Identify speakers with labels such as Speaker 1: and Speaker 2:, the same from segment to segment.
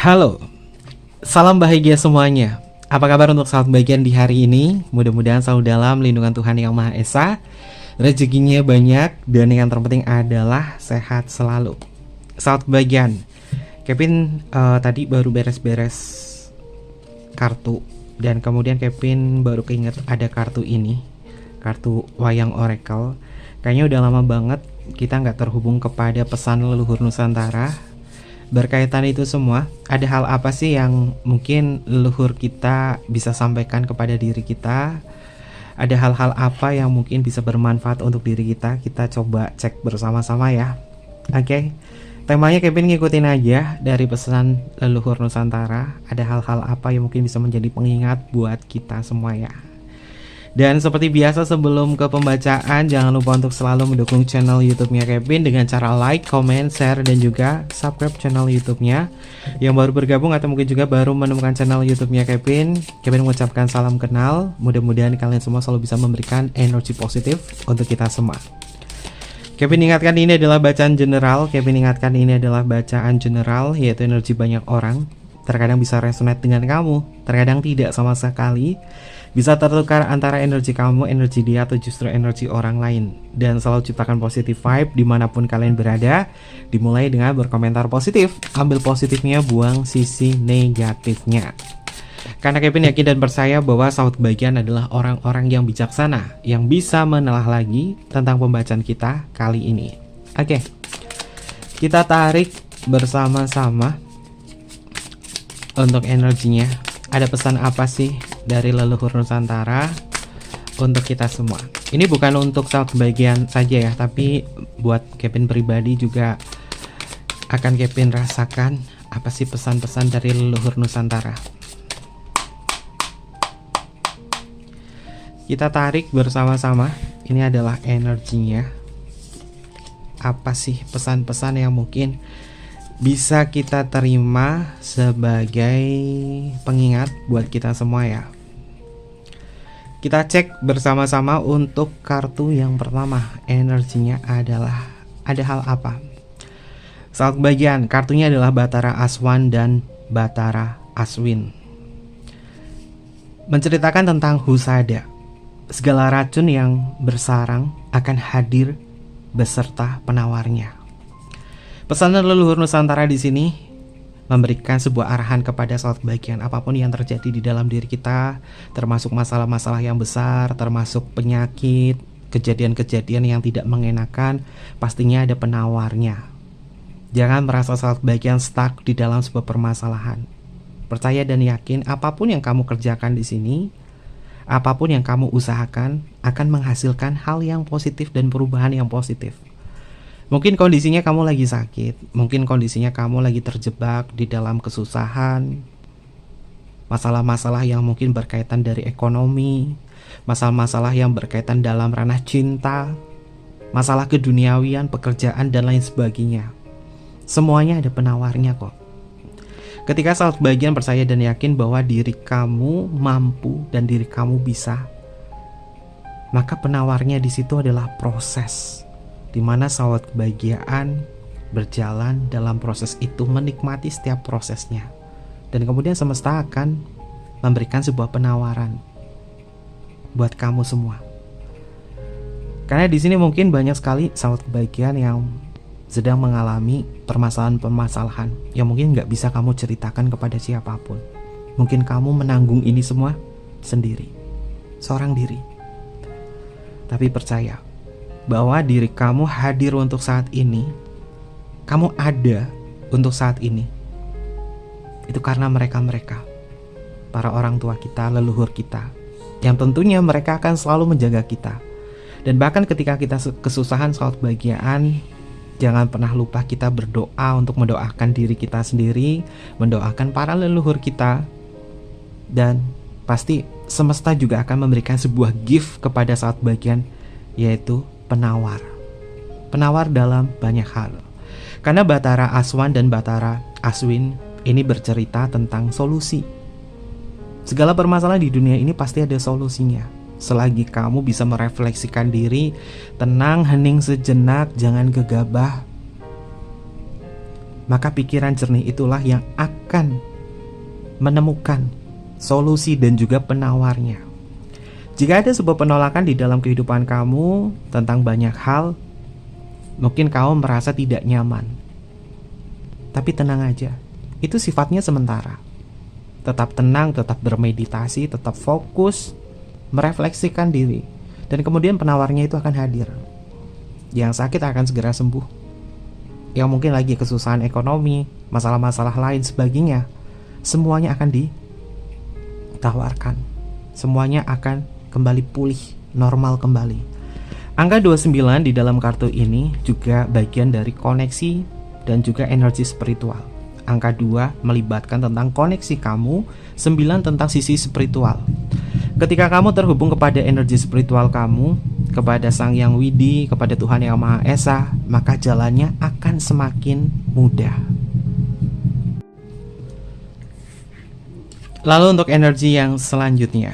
Speaker 1: Halo, salam bahagia semuanya. Apa kabar untuk sahabat bagian di hari ini? Mudah-mudahan selalu dalam lindungan Tuhan Yang Maha Esa, rezekinya banyak, dan yang terpenting adalah sehat selalu. Sahabat bagian, Kevin tadi baru beres-beres kartu, dan kemudian Kevin baru keinget ada kartu ini, kartu Wayang Oracle. Kayaknya udah lama banget kita nggak terhubung kepada pesan leluhur Nusantara. Berkaitan itu semua, ada hal apa sih yang mungkin leluhur kita bisa sampaikan kepada diri kita? Ada hal-hal apa yang mungkin bisa bermanfaat untuk diri kita? Kita coba cek bersama-sama ya. Oke, temanya Kevin ngikutin aja dari pesan leluhur Nusantara. Ada hal-hal apa yang mungkin bisa menjadi pengingat buat kita semua ya. Dan seperti biasa sebelum ke pembacaan, jangan lupa untuk selalu mendukung channel YouTube-nya Kevin dengan cara like, comment, share, dan juga subscribe channel YouTube-nya. Yang baru bergabung atau mungkin juga baru menemukan channel YouTube-nya Kevin mengucapkan salam kenal. Mudah-mudahan kalian semua selalu bisa memberikan energi positif untuk kita semua. Kevin ingatkan ini adalah bacaan general. Yaitu energi banyak orang. Terkadang bisa resonate dengan kamu, terkadang tidak sama sekali. Bisa tertukar antara energi kamu, energi dia, atau justru energi orang lain. Dan selalu ciptakan positive vibe dimanapun kalian berada. Dimulai dengan berkomentar positif. Ambil positifnya, buang sisi negatifnya. Karena Kevin yakin dan percaya bahwa sahabat bagian adalah orang-orang yang bijaksana, yang bisa menelah lagi tentang pembacaan kita kali ini. Oke, kita tarik bersama-sama untuk energinya. Ada pesan apa sih dari leluhur Nusantara untuk kita semua? Ini bukan untuk sahabat bagian saja ya, tapi buat Kevin pribadi juga akan Kevin rasakan apa sih pesan-pesan dari leluhur Nusantara. Kita tarik bersama-sama. Ini adalah energinya. Apa sih pesan-pesan yang mungkin bisa kita terima sebagai pengingat buat kita semua ya. Kita cek bersama-sama untuk kartu yang pertama. Energinya adalah ada hal apa? Saat bagian kartunya adalah Batara Aswan dan Batara Aswin. Menceritakan tentang husada. Segala racun yang bersarang akan hadir beserta penawarnya. Pesan leluhur Nusantara di sini memberikan sebuah arahan kepada sahabat bagian. Apapun yang terjadi di dalam diri kita, termasuk masalah-masalah yang besar, termasuk penyakit, kejadian-kejadian yang tidak mengenakan, pastinya ada penawarnya. Jangan merasa sahabat bagian stuck di dalam sebuah permasalahan. Percaya dan yakin apapun yang kamu kerjakan di sini, apapun yang kamu usahakan akan menghasilkan hal yang positif dan perubahan yang positif. Mungkin kondisinya kamu lagi sakit, mungkin kondisinya kamu lagi terjebak di dalam kesusahan, masalah-masalah yang mungkin berkaitan dari ekonomi, masalah-masalah yang berkaitan dalam ranah cinta, masalah keduniawian, pekerjaan, dan lain sebagainya. Semuanya ada penawarnya kok. Ketika sahabat bagian percaya dan yakin bahwa diri kamu mampu dan diri kamu bisa, maka penawarnya di situ adalah proses, di mana sahabat kebahagiaan berjalan dalam proses itu, menikmati setiap prosesnya, dan kemudian semesta akan memberikan sebuah penawaran buat kamu semua. Karena di sini mungkin banyak sekali sahabat kebahagiaan yang sedang mengalami permasalahan-permasalahan yang mungkin nggak bisa kamu ceritakan kepada siapapun. Mungkin kamu menanggung ini semua sendiri, seorang diri. Tapi percaya bahwa diri kamu hadir untuk saat ini, kamu ada untuk saat ini. Itu karena mereka-mereka, para orang tua kita, leluhur kita, yang tentunya mereka akan selalu menjaga kita. Dan bahkan ketika kita kesusahan, saat kebahagiaan, jangan pernah lupa kita berdoa untuk mendoakan diri kita sendiri, mendoakan para leluhur kita, dan pasti semesta juga akan memberikan sebuah gift kepada saat bagian, yaitu penawar dalam banyak hal. Karena Batara Aswan dan Batara Aswin ini bercerita tentang solusi. Segala permasalahan di dunia ini pasti ada solusinya. Selagi kamu bisa merefleksikan diri, tenang, hening sejenak, jangan gegabah. maka pikiran jernih itulah yang akan menemukan solusi dan juga penawarnya. Jika ada sebuah penolakan di dalam kehidupan kamu tentang banyak hal, mungkin kamu merasa tidak nyaman. Tapi tenang aja, itu sifatnya sementara. Tetap tenang, tetap bermeditasi, tetap fokus, merefleksikan diri. Dan kemudian penawarnya itu akan hadir. Yang sakit akan segera sembuh. Yang mungkin lagi kesusahan ekonomi, masalah-masalah lain sebagainya, semuanya akan ditawarkan. Semuanya akan kembali pulih, normal kembali. Angka 29 di dalam kartu ini juga bagian dari koneksi dan juga energi spiritual. Angka 2 melibatkan tentang koneksi kamu, 9 tentang sisi spiritual. Ketika kamu terhubung kepada energi spiritual kamu, kepada Sang Yang Widi, kepada Tuhan Yang Maha Esa, maka jalannya akan semakin mudah. Lalu untuk energi yang selanjutnya,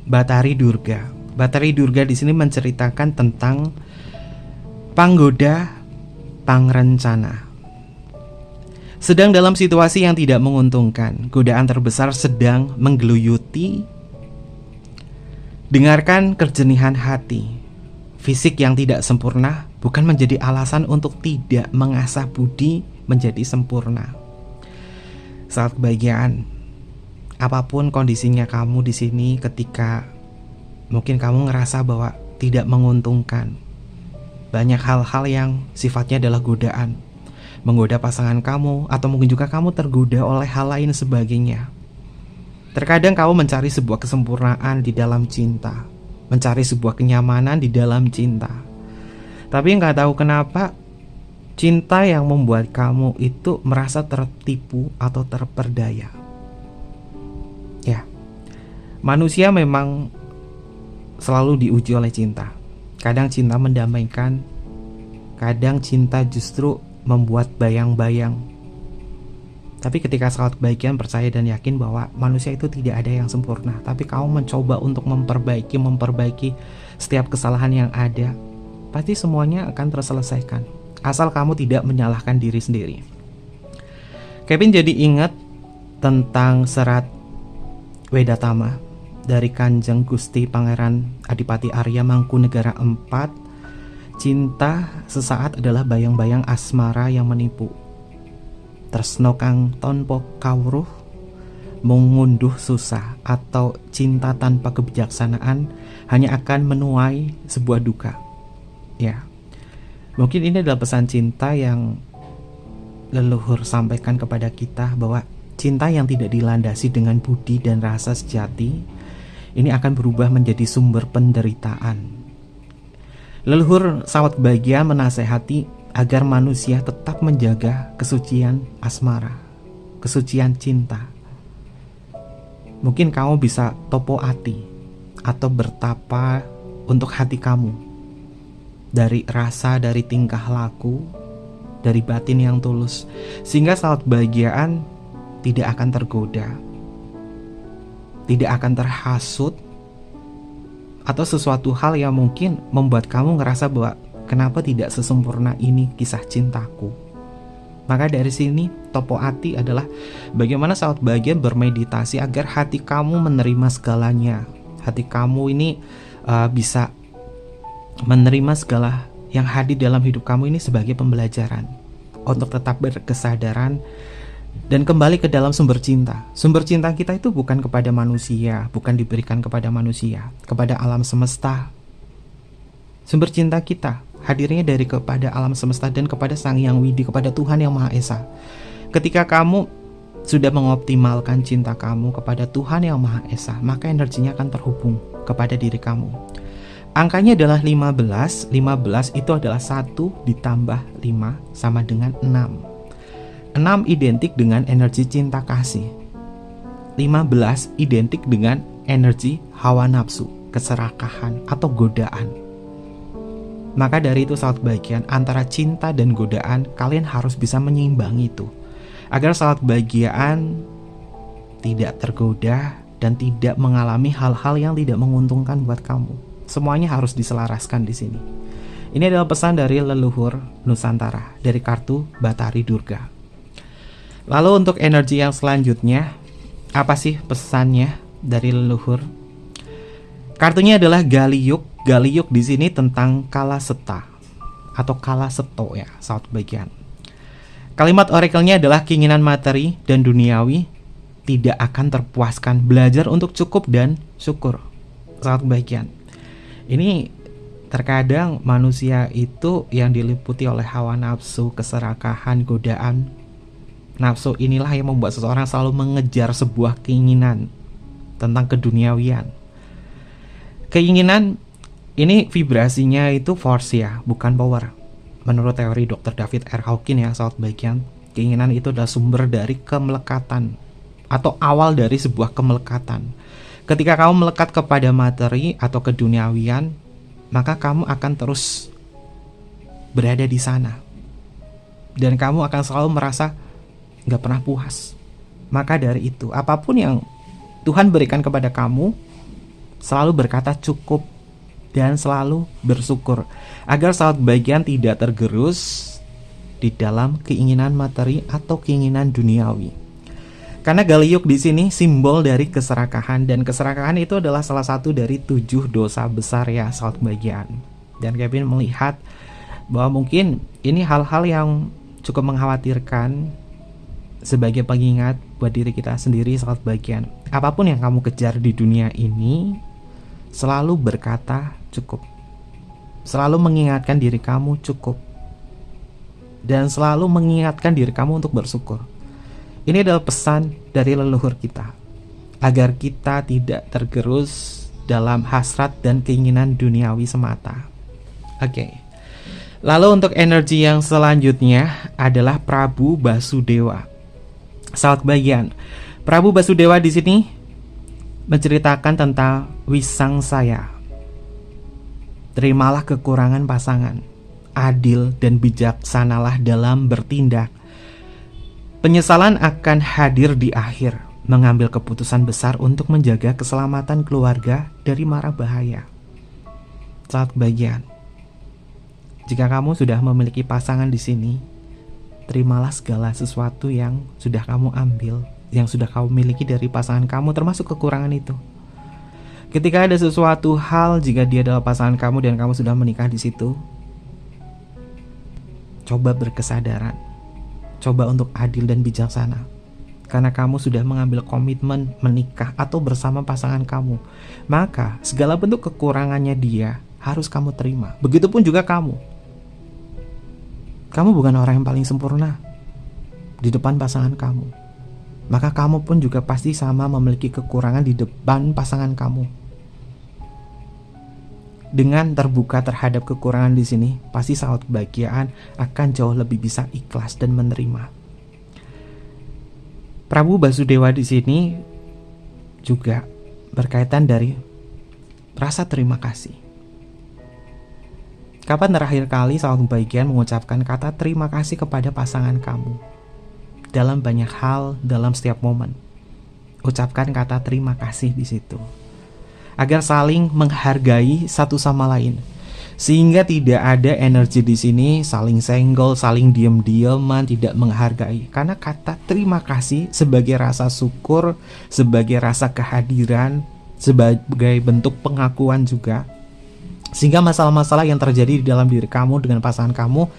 Speaker 1: Batari Durga. Batari Durga di sini menceritakan tentang panggoda, pangrencana. Sedang dalam situasi yang tidak menguntungkan, godaan terbesar sedang menggeluyuti. Dengarkan kejenihan hati. Fisik yang tidak sempurna bukan menjadi alasan untuk tidak mengasah budi menjadi sempurna. Saat kebahagiaan, apapun kondisinya kamu di sini, ketika mungkin kamu ngerasa bahwa tidak menguntungkan, banyak hal-hal yang sifatnya adalah godaan, menggoda pasangan kamu, atau mungkin juga kamu tergoda oleh hal lain sebagainya. Terkadang kamu mencari sebuah kesempurnaan di dalam cinta, mencari sebuah kenyamanan di dalam cinta. Tapi nggak tahu kenapa cinta yang membuat kamu itu merasa tertipu atau terperdaya. Ya, manusia memang selalu diuji oleh cinta. Kadang cinta mendamaikan, kadang cinta justru membuat bayang-bayang. Tapi ketika saat kebahagiaan, percaya dan yakin bahwa manusia itu tidak ada yang sempurna. Tapi kamu mencoba untuk memperbaiki setiap kesalahan yang ada, pasti semuanya akan terselesaikan. Asal kamu tidak menyalahkan diri sendiri. Kevin jadi ingat tentang serat Wedatama dari Kanjeng Gusti Pangeran Adipati Arya Mangkunegara IV. Cinta sesaat adalah bayang-bayang asmara yang menipu. Tresno kang tanpa kawruh mengunduh susah, atau cinta tanpa kebijaksanaan hanya akan menuai sebuah duka. Ya, mungkin ini adalah pesan cinta yang leluhur sampaikan kepada kita, bahwa cinta yang tidak dilandasi dengan budi dan rasa sejati ini akan berubah menjadi sumber penderitaan. Leluhur sahabat bahagia menasehati agar manusia tetap menjaga kesucian asmara, kesucian cinta. Mungkin kamu bisa topo ati atau bertapa untuk hati kamu, dari rasa, dari tingkah laku, dari batin yang tulus, sehingga saat kebahagiaan tidak akan tergoda, tidak akan terhasut, atau sesuatu hal yang mungkin membuat kamu ngerasa bahwa kenapa tidak sesempurna ini kisah cintaku. Maka dari sini topo ati adalah bagaimana saat bahagia bermeditasi agar hati kamu menerima segalanya. Hati kamu ini bisa menerima segala yang hadir dalam hidup kamu ini sebagai pembelajaran, untuk tetap berkesadaran dan kembali ke dalam sumber cinta. Sumber cinta kita itu bukan kepada manusia, bukan diberikan kepada manusia, kepada alam semesta. Sumber cinta kita hadirnya dari kepada alam semesta dan kepada Sang Yang Widi, kepada Tuhan Yang Maha Esa. Ketika kamu sudah mengoptimalkan cinta kamu kepada Tuhan Yang Maha Esa, maka energinya akan terhubung kepada diri kamu. Angkanya adalah 15. 15 itu adalah 1 ditambah 5 sama dengan 6. 6 identik dengan energi cinta kasih. 15 identik dengan energi hawa nafsu, keserakahan atau godaan. Maka dari itu saat kebahagiaan, antara cinta dan godaan, kalian harus bisa menyeimbangi itu, agar saat kebahagiaan tidak tergoda dan tidak mengalami hal-hal yang tidak menguntungkan buat kamu. Semuanya harus diselaraskan di sini. Ini adalah pesan dari leluhur Nusantara, dari kartu Batari Durga. Lalu untuk energi yang selanjutnya, apa sih pesannya dari leluhur? Kartunya adalah Galiyuk. Galiyuk di sini tentang Kalaseta atau Kalaseto ya, sahabat bagian. Kalimat orakelnya adalah keinginan materi dan duniawi tidak akan terpuaskan. Belajar untuk cukup dan syukur, sahabat bagian. Ini terkadang manusia itu yang diliputi oleh hawa nafsu, keserakahan, godaan. Nafsu inilah yang membuat seseorang selalu mengejar sebuah keinginan tentang keduniawian. Keinginan ini vibrasinya itu force ya, bukan power. Menurut teori Dr. David R. Hawkins ya, sahabat bagian, keinginan itu adalah sumber dari kemelekatan atau awal dari sebuah kemelekatan. Ketika kamu melekat kepada materi atau keduniawian, maka kamu akan terus berada di sana dan kamu akan selalu merasa gak pernah puas. Maka dari itu, apapun yang Tuhan berikan kepada kamu, selalu berkata cukup dan selalu bersyukur, agar sahabat bagian tidak tergerus di dalam keinginan materi atau keinginan duniawi. Karena Galiyuk di sini simbol dari keserakahan, dan keserakahan itu adalah salah satu dari 7 dosa besar ya, sahabat bagian. Dan Kevin melihat bahwa mungkin ini hal-hal yang cukup mengkhawatirkan sebagai pengingat buat diri kita sendiri, sahabat bagian. Apapun yang kamu kejar di dunia ini, selalu berkata cukup. Selalu mengingatkan diri kamu cukup. Dan selalu mengingatkan diri kamu untuk bersyukur. Ini adalah pesan dari leluhur kita, agar kita tidak tergerus dalam hasrat dan keinginan duniawi semata. Oke. Lalu untuk energi yang selanjutnya adalah Prabu Basudewa. Sahabat bagian, Prabu Basudewa di sini menceritakan tentang Wisangsaya. Terimalah kekurangan pasangan, adil dan bijaksanalah dalam bertindak. Penyesalan akan hadir di akhir, mengambil keputusan besar untuk menjaga keselamatan keluarga dari mara bahaya. Saat bagian, jika kamu sudah memiliki pasangan di sini, terimalah segala sesuatu yang sudah kamu ambil, yang sudah kamu miliki dari pasangan kamu, termasuk kekurangan itu. Ketika ada sesuatu hal, jika dia adalah pasangan kamu dan kamu sudah menikah di situ, coba berkesadaran. Coba untuk adil dan bijaksana. Karena kamu sudah mengambil komitmen menikah atau bersama pasangan kamu, maka segala bentuk kekurangannya dia harus kamu terima. Begitupun juga kamu. Kamu bukan orang yang paling sempurna di depan pasangan kamu. Maka kamu pun juga pasti sama memiliki kekurangan di depan pasangan kamu. Dengan terbuka terhadap kekurangan di sini, pasti sahabat kebahagiaan akan jauh lebih bisa ikhlas dan menerima. Prabu Basudewa di sini juga berkaitan dari rasa terima kasih. Kapan terakhir kali sahabat kebahagiaan mengucapkan kata terima kasih kepada pasangan kamu? Dalam banyak hal, dalam setiap momen, ucapkan kata terima kasih di situ. Agar saling menghargai satu sama lain, sehingga tidak ada energi di sini saling senggol, saling diam-diaman, tidak menghargai. Karena kata terima kasih sebagai rasa syukur, sebagai rasa kehadiran, sebagai bentuk pengakuan juga, sehingga masalah-masalah yang terjadi di dalam diri kamu dengan pasangan kamu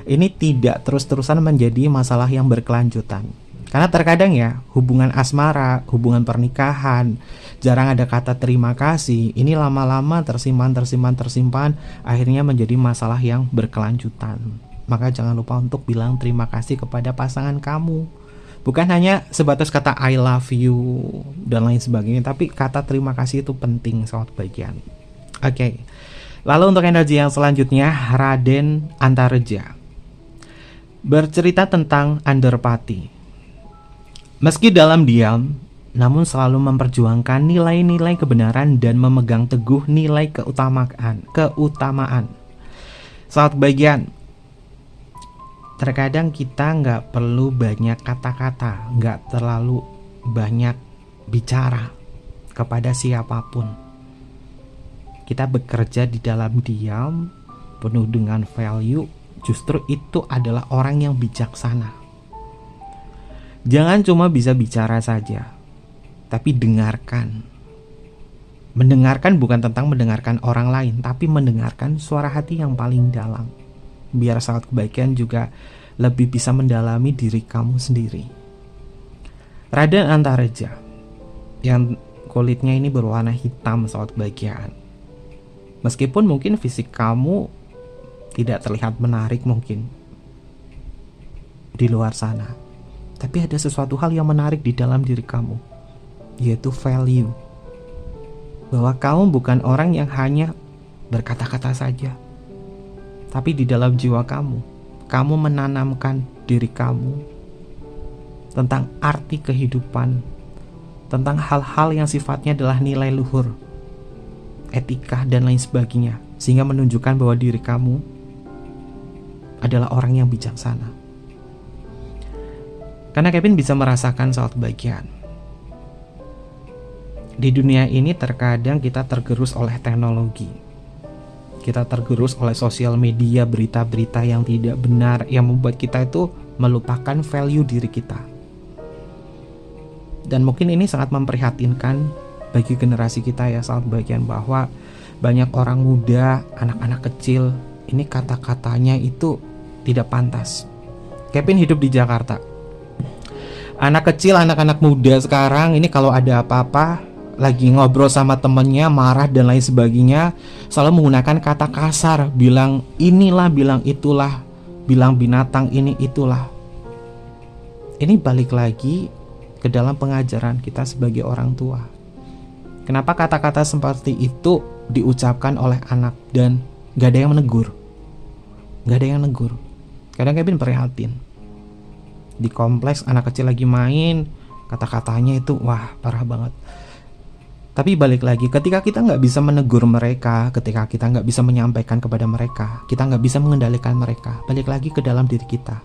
Speaker 1: ini tidak terus-terusan menjadi masalah yang berkelanjutan. Karena terkadang ya, hubungan asmara, hubungan pernikahan, jarang ada kata terima kasih. Ini lama-lama tersimpan, akhirnya menjadi masalah yang berkelanjutan. Maka jangan lupa untuk bilang terima kasih kepada pasangan kamu. Bukan hanya sebatas kata I love you dan lain sebagainya, tapi kata terima kasih itu penting, sahabat bagian. Oke. Lalu untuk energi yang selanjutnya, Raden Antareja bercerita tentang Andarpati. Meski dalam diam, namun selalu memperjuangkan nilai-nilai kebenaran dan memegang teguh nilai keutamaan. Saat bagian, terkadang kita nggak perlu banyak kata-kata, nggak terlalu banyak bicara kepada siapapun. Kita bekerja di dalam diam, penuh dengan value, justru itu adalah orang yang bijaksana. Jangan cuma bisa bicara saja, tapi dengarkan. Mendengarkan bukan tentang mendengarkan orang lain, tapi mendengarkan suara hati yang paling dalam. Biar saat kebaikan juga lebih bisa mendalami diri kamu sendiri. Raden Antareja yang kulitnya ini berwarna hitam saat kebahagiaan. Meskipun mungkin fisik kamu tidak terlihat menarik mungkin di luar sana, tapi ada sesuatu hal yang menarik di dalam diri kamu, yaitu value. Bahwa kamu bukan orang yang hanya berkata-kata saja, tapi di dalam jiwa kamu menanamkan diri kamu tentang arti kehidupan, tentang hal-hal yang sifatnya adalah nilai luhur, etika dan lain sebagainya, sehingga menunjukkan bahwa diri kamu adalah orang yang bijaksana. Karena Kevin bisa merasakan suatu bagian. Di dunia ini terkadang kita tergerus oleh teknologi. Kita tergerus oleh sosial media, berita-berita yang tidak benar, yang membuat kita itu melupakan value diri kita. Dan mungkin ini sangat memprihatinkan bagi generasi kita ya, saat bagian bahwa banyak orang muda, anak-anak kecil, ini kata-katanya itu tidak pantas. Kevin hidup di Jakarta. Anak kecil, anak-anak muda sekarang ini kalau ada apa-apa, lagi ngobrol sama temennya, marah dan lain sebagainya, selalu menggunakan kata kasar, bilang inilah, bilang itulah, bilang binatang ini itulah. Ini balik lagi ke dalam pengajaran kita sebagai orang tua. Kenapa kata-kata seperti itu diucapkan oleh anak dan gak ada yang menegur? Gak ada yang negur. Kadang Kevin prihatin. Di kompleks anak kecil lagi main, kata-katanya itu wah parah banget. Tapi balik lagi, ketika kita nggak bisa menegur mereka, ketika kita nggak bisa menyampaikan kepada mereka, kita nggak bisa mengendalikan mereka, balik lagi ke dalam diri kita.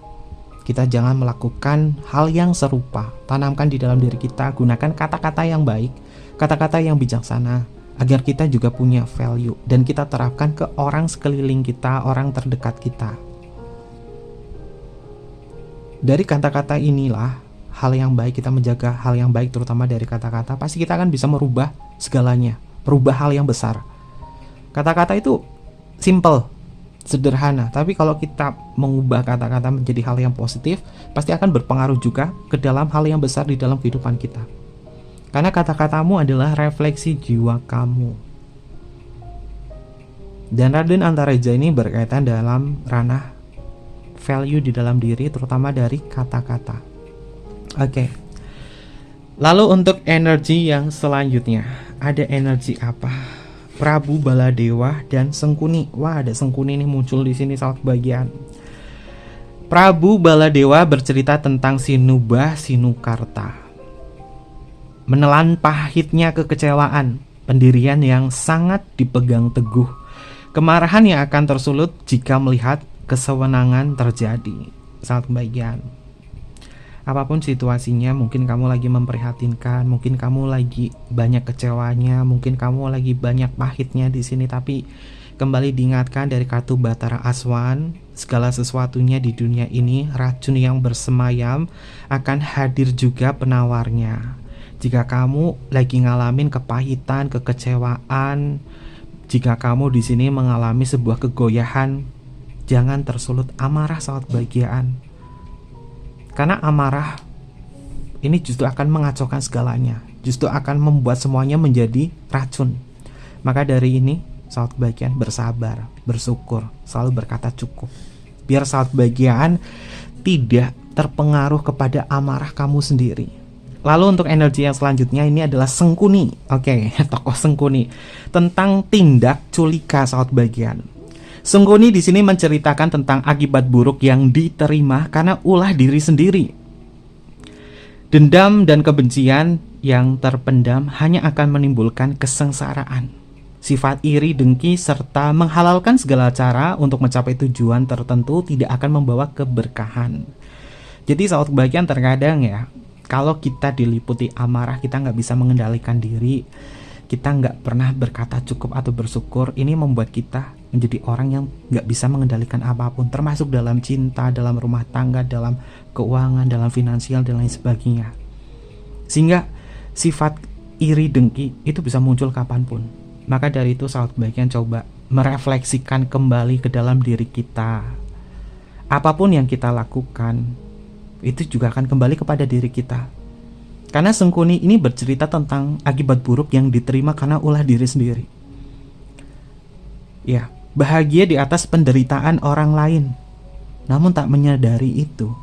Speaker 1: Kita jangan melakukan hal yang serupa. Tanamkan di dalam diri kita, gunakan kata-kata yang baik, kata-kata yang bijaksana, agar kita juga punya value dan kita terapkan ke orang sekeliling kita, orang terdekat kita. Dari kata-kata inilah, hal yang baik, kita menjaga hal yang baik terutama dari kata-kata, pasti kita akan bisa merubah segalanya, merubah hal yang besar. Kata-kata itu simple, sederhana, tapi kalau kita mengubah kata-kata menjadi hal yang positif, pasti akan berpengaruh juga ke dalam hal yang besar di dalam kehidupan kita. Karena kata-katamu adalah refleksi jiwa kamu. Dan Raden Antareja ini berkaitan dalam ranah value di dalam diri, terutama dari kata-kata. Oke. Lalu untuk energi yang selanjutnya, ada energi apa? Prabu Baladewa dan Sengkuni. Wah, ada Sengkuni nih muncul di sini saat bagian. Prabu Baladewa bercerita tentang Sinubah Sinukarta. Menelan pahitnya kekecewaan, pendirian yang sangat dipegang teguh, kemarahan yang akan tersulut jika melihat kesewenangan terjadi saat kebahagiaan. Apapun situasinya, mungkin kamu lagi memprihatinkan, mungkin kamu lagi banyak kecewanya, mungkin kamu lagi banyak pahitnya di sini, tapi kembali diingatkan dari kartu Batara Aswan, segala sesuatunya di dunia ini, racun yang bersemayam akan hadir juga penawarnya. Jika kamu lagi ngalamin kepahitan, kekecewaan, jika kamu di sini mengalami sebuah kegoyahan, jangan tersulut amarah saat kebahagiaan. Karena amarah ini justru akan mengacaukan segalanya, justru akan membuat semuanya menjadi racun. Maka dari ini, saat kebahagiaan bersabar, bersyukur, selalu berkata cukup. Biar saat kebahagiaan tidak terpengaruh kepada amarah kamu sendiri. Lalu untuk energi yang selanjutnya ini adalah Sengkuni. Oke, tokoh Sengkuni tentang tindak culika saat kebahagiaan. Sengkuni di sini menceritakan tentang akibat buruk yang diterima karena ulah diri sendiri. Dendam dan kebencian yang terpendam hanya akan menimbulkan kesengsaraan. Sifat iri, dengki, serta menghalalkan segala cara untuk mencapai tujuan tertentu tidak akan membawa keberkahan. Jadi saat kebahagiaan terkadang ya, kalau kita diliputi amarah, kita nggak bisa mengendalikan diri, kita nggak pernah berkata cukup atau bersyukur, ini membuat kita menjadi orang yang nggak bisa mengendalikan apapun, termasuk dalam cinta, dalam rumah tangga, dalam keuangan, dalam finansial, dan lain sebagainya. Sehingga sifat iri dengki itu bisa muncul kapanpun. Maka dari itu sahabat kebajikan, coba merefleksikan kembali ke dalam diri kita. Apapun yang kita lakukan itu juga akan kembali kepada diri kita. Karena Sengkuni ini bercerita tentang akibat buruk yang diterima karena ulah diri sendiri. Ya, bahagia di atas penderitaan orang lain, namun tak menyadari itu.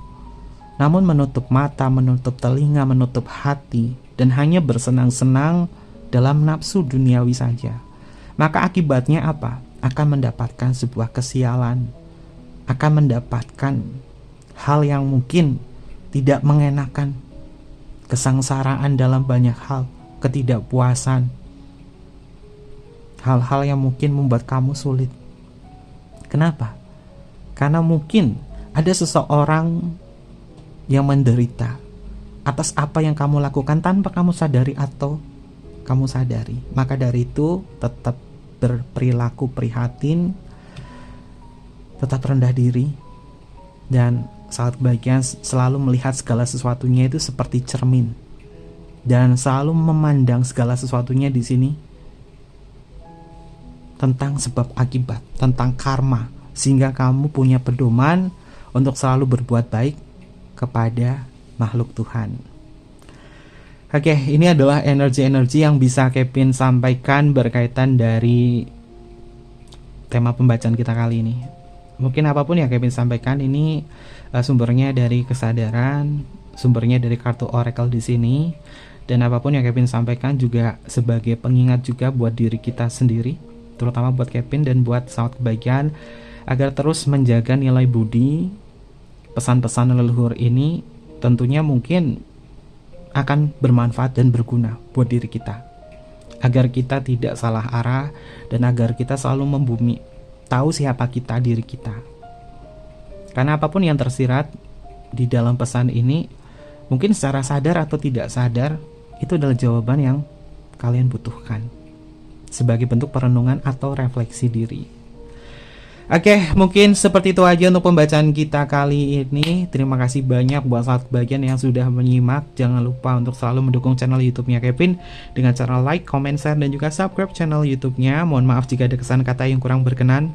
Speaker 1: Namun menutup mata, menutup telinga, menutup hati, dan hanya bersenang-senang dalam nafsu duniawi saja. Maka akibatnya apa? Akan mendapatkan sebuah kesialan, akan mendapatkan hal yang mungkin tidak mengenakan, kesengsaraan dalam banyak hal, ketidakpuasan, hal-hal yang mungkin membuat kamu sulit. Kenapa? Karena mungkin ada seseorang yang menderita atas apa yang kamu lakukan tanpa kamu sadari atau kamu sadari. Maka dari itu tetap berperilaku prihatin, tetap rendah diri, dan saat bagian selalu melihat segala sesuatunya itu seperti cermin, dan selalu memandang segala sesuatunya di sini tentang sebab akibat, tentang karma, sehingga kamu punya pedoman untuk selalu berbuat baik kepada makhluk Tuhan. Oke, ini adalah energi-energi yang bisa Kevin sampaikan berkaitan dari tema pembacaan kita kali ini. Mungkin apapun yang Kevin sampaikan ini sumbernya dari kesadaran, sumbernya dari kartu oracle di sini, dan apapun yang Kevin sampaikan juga sebagai pengingat juga buat diri kita sendiri, terutama buat Kevin dan buat sahabat kebajikan, agar terus menjaga nilai budi. Pesan-pesan leluhur ini tentunya mungkin akan bermanfaat dan berguna buat diri kita, agar kita tidak salah arah dan agar kita selalu membumi tahu siapa kita, diri kita. Karena apapun yang tersirat di dalam pesan ini, mungkin secara sadar atau tidak sadar, itu adalah jawaban yang kalian butuhkan sebagai bentuk perenungan atau refleksi diri. Oke, mungkin seperti itu aja untuk pembacaan kita kali ini. Terima kasih banyak buat sahabat kebajikan yang sudah menyimak. Jangan lupa untuk selalu mendukung channel YouTube-nya Kevin dengan cara like, comment, share, dan juga subscribe channel YouTube-nya. Mohon maaf jika ada kesan kata yang kurang berkenan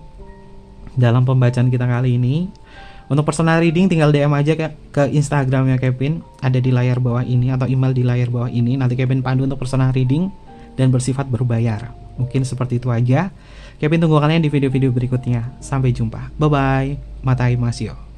Speaker 1: dalam pembacaan kita kali ini. Untuk personal reading tinggal DM aja ke Instagramnya Kevin, ada di layar bawah ini, atau email di layar bawah ini. Nanti Kevin pandu untuk personal reading dan bersifat berbayar. Mungkin seperti itu aja. Kevin tunggu kalian di video-video berikutnya. Sampai jumpa. Bye-bye. Matai Masio.